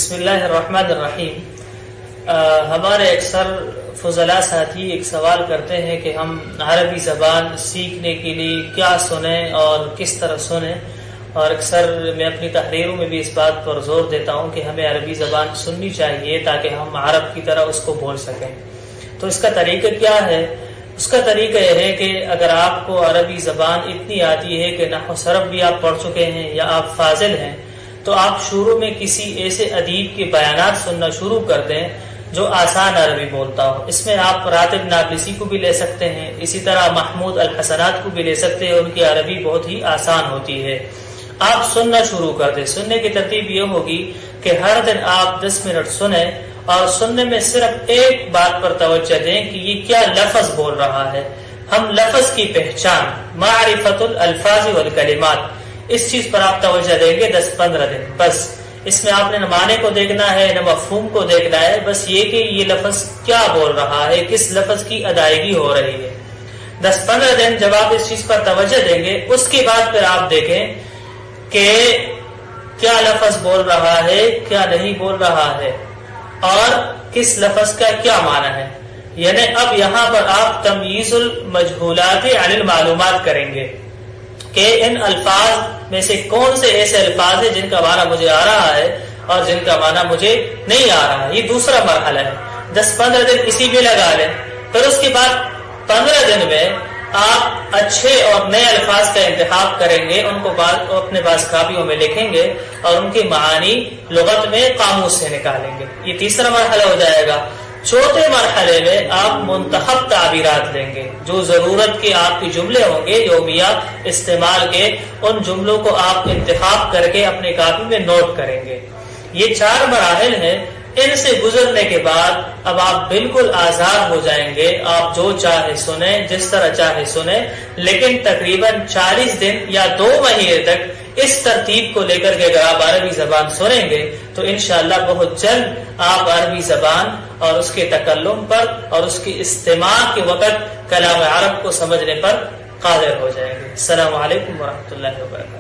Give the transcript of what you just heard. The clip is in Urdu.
بسم اللہ الرحمن الرحیم۔ ہمارے اکثر فضلاء ساتھی ایک سوال کرتے ہیں کہ ہم عربی زبان سیکھنے کے لیے کیا سنیں اور کس طرح سنیں، اور اکثر میں اپنی تحریروں میں بھی اس بات پر زور دیتا ہوں کہ ہمیں عربی زبان سننی چاہیے تاکہ ہم عرب کی طرح اس کو بول سکیں۔ تو اس کا طریقہ کیا ہے؟ اس کا طریقہ یہ ہے کہ اگر آپ کو عربی زبان اتنی آتی ہے کہ نحو صرف بھی آپ پڑھ چکے ہیں یا آپ فاضل ہیں، تو آپ شروع میں کسی ایسے ادیب کے بیانات سننا شروع کر دیں جو آسان عربی بولتا ہو۔ اس میں آپ راتب نابلسی کو بھی لے سکتے ہیں، اسی طرح محمود الحسنات کو بھی لے سکتے ہیں، ان کی عربی بہت ہی آسان ہوتی ہے۔ آپ سننا شروع کر دیں۔ سننے کی ترتیب یہ ہوگی کہ ہر دن آپ 10 منٹ سنیں اور سننے میں صرف ایک بات پر توجہ دیں کہ یہ کیا لفظ بول رہا ہے۔ ہم لفظ کی پہچان، معرفت الالفاظ والکلمات، اس چیز پر آپ توجہ دیں گے 10-15 دن بس۔ اس میں آپ نے نہ معنی کو دیکھنا ہے نہ مفہوم کو دیکھنا ہے، بس یہ کہ یہ لفظ کیا بول رہا ہے، کس لفظ کی ادائیگی ہو رہی ہے۔ 10-15 دن جب آپ اس چیز پر توجہ دیں گے، اس کے بعد پھر آپ دیکھیں کہ کیا لفظ بول رہا ہے، کیا نہیں بول رہا ہے، اور کس لفظ کا کیا معنی ہے۔ یعنی اب یہاں پر آپ تمییز المجہولات عن المعلومات کریں گے کہ ان الفاظ میں سے کون سے ایسے الفاظ ہیں جن کا معنی مجھے آ رہا ہے اور جن کا معنی مجھے نہیں آ رہا ہے۔ یہ دوسرا مرحلہ ہے۔ 10-15 دن اسی میں لگا لیں، پھر اس کے بعد 15 دن میں آپ اچھے اور نئے الفاظ کا انتخاب کریں گے، ان کو اپنے پاس کاپیوں میں لکھیں گے اور ان کے معانی لغت میں قاموس سے نکالیں گے۔ یہ تیسرا مرحلہ ہو جائے گا۔ چوتھے مرحلے میں آپ منتخب تعبیرات لیں گے، جو ضرورت کے آپ کے جملے ہوں گے یومیہ استعمال کے، ان جملوں کو آپ انتخاب کر کے اپنے کاپی میں نوٹ کریں گے۔ یہ 4 مراحل ہیں۔ ان سے گزرنے کے بعد اب آپ بالکل آزاد ہو جائیں گے، آپ جو چاہے سنیں، جس طرح چاہے سنیں، لیکن تقریباً 40 دن یا 2 مہینے تک اس ترتیب کو لے کر کے اگر آپ عربی زبان سنیں گے تو انشاءاللہ بہت جلد آپ عربی زبان اور اس کے تکلم پر اور اس کے استماع کے وقت کلام عرب کو سمجھنے پر قادر ہو جائیں گے۔ السلام علیکم ورحمۃ اللہ وبرکاتہ۔